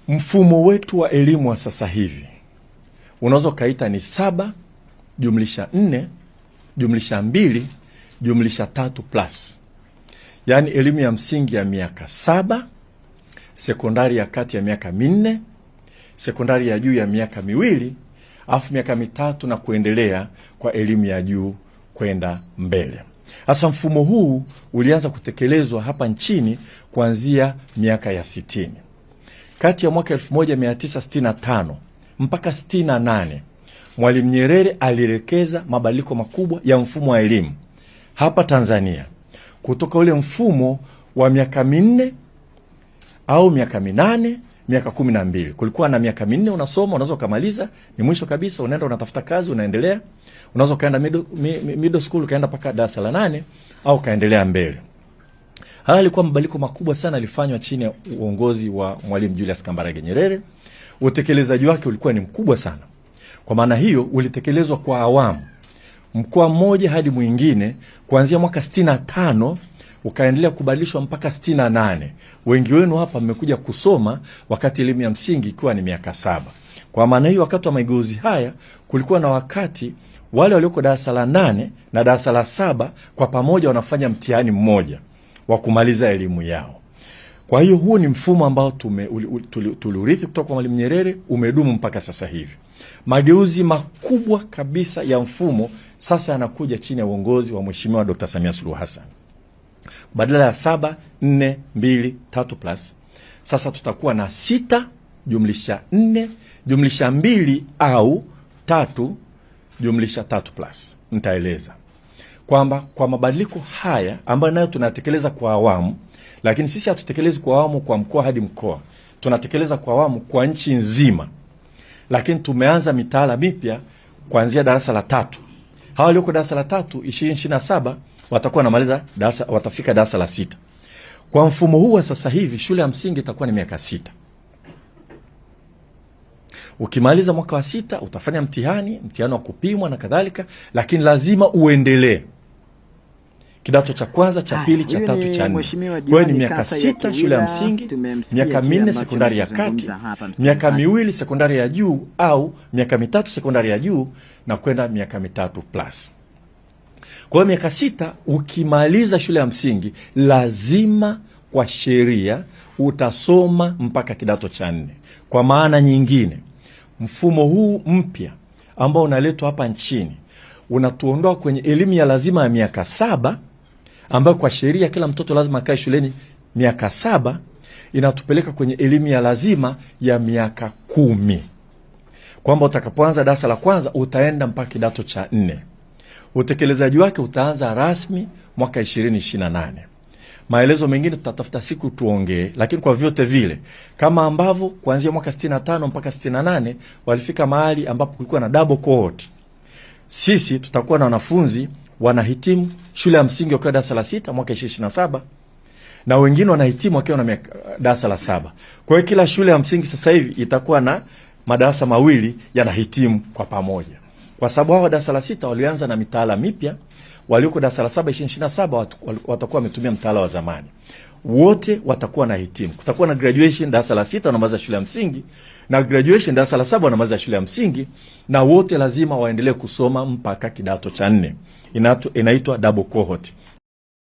Mfumo wetu wa elimu wa sasa hivi unaweza kaita ni 7+4+2+3+. Yaani elimu ya msingi ya miaka 7, sekondari ya kati ya miaka 4, sekondari ya juu ya miaka 2, afu miaka 3 na kuendelea kwa elimu ya juu kwenda mbele. Sasa mfumo huu ulianza kutekelezwa hapa nchini kuanzia miaka ya 60. Kati ya mwaka 1965 mpaka 68, Mwalimu Nyerere alielekeza mabadiliko makubwa ya mfumo wa elimu hapa Tanzania, kutoka ule mfumo wa miaka 4 au miaka 8, miaka 12. Kulikuwa na miaka 4 unasoma, unaweza kumaliza, ni mwisho kabisa unaenda unatafuta kazi, unaendelea. Unaweza kaenda middle school, kaenda paka darasa la 8 au kaendelea mbele. Haya ilikuwa mabadiliko makubwa sana alifanywa chini ya uongozi wa Mwalimu Julius Kambarage Nyerere. Utekelezaji wake ulikuwa ni mkubwa sana. Kwa maana hiyo ulitekelezwa kwa awamu, mkoa mmoja hadi mwingine, kuanzia mwaka 65 ukaendelea kubadilishwa mpaka 68. Wengi wenu hapa mmekuja kusoma wakati elimu ya msingi ikiwa ni miaka 7. Kwa maana hiyo wakati wa mageuzi haya kulikuwa na wakati wale walioko darasa la 8 na darasa la 7 kwa pamoja wanafanya mtihani mmoja wa kumaliza elimu yao. Kwa hiyo huu ni mfumo ambao tuliurithi kutoka kwa Mwalimu Nyerere, umedumu mpaka sasa hivi. Mageuzi makubwa kabisa ya mfumo sasa yanakuja chini ya uongozi wa Mheshimiwa Dr. Samia Suluhu Hassan. Badala ya 7+4+2+, sasa tutakuwa na 6+4+2 au 3+3+. Nitaeleza kwamba kwa mabadiliko haya ambayo nayo tunatekeleza kwa awamu, lakini sisi hatutekelezi kwa awamu kwa mkoa hadi mkoa, tunatekeleza kwa awamu kwa nchi nzima. Lakini tumeanza mitaala mipya kuanzia darasa la 3. Hawa walioko darasa la 3 2027 watakuwa wanamaliza darasa, watafika darasa la 6. Kwa mfumo huu wa sasa hivi shule ya msingi itakuwa ni miaka 6. Ukimaliza mwaka wa 6 utafanya mtihani wa kupimwa na kadhalika, lakini lazima uendelee kidato cha kwanza, cha pili, cha tatu, cha 4. Kwa ni miaka 6 shule ya msingi, miaka 4 sekondari ya kati, miaka 2 sekondari ya juu au miaka 3 sekondari ya juu na kwenda miaka 3+. Kwa miaka 6 ukimaliza shule ya msingi lazima kwa sheria utasoma mpaka kidato cha 4. Kwa maana nyingine, mfumo huu mpya ambao unaletwa hapa nchini unatuondoa kwenye elimu ya lazima ya miaka 7 ambayo kwa sheria kila mtoto lazima akae shuleni miaka 7, inatupeleka kwenye elimu ya lazima ya miaka 10. Kwamba utakapoanza darasa la kwanza utaenda mpaka kidato cha 4. Utekelezaji wake utaanza rasmi mwaka 2028. Maelezo mengine tutatafuta siku tuongee, lakini kwa vyote vile kama ambavyo kuanzia mwaka 65 mpaka 68 walifika mahali ambapo kulikuwa na double cohort, sisi tutakuwa na wanafunzi wanahitimu shule ya msingi wakiwa darasa la 6 mwaka 2027 na wengine wanahitimu wakiwa na darasa la 7. Kwa hiyo kila shule ya msingi sasa hivi itakuwa na madarasa mawili yanahitimu kwa pamoja. Kwa sababu hao darasa la 6 walianza na mitaala mipya, walioko darasa la 7 2027 watakuwa wametumia mtaala wa zamani. Wote watakuwa na hitimu. Kutakuwa na graduation darasa la 6 wanamaliza shule ya msingi na graduation darasa la 7 wanamaliza shule ya msingi, na wote lazima waendelee kusoma mpaka kidato cha 4. Inaitwa double cohort.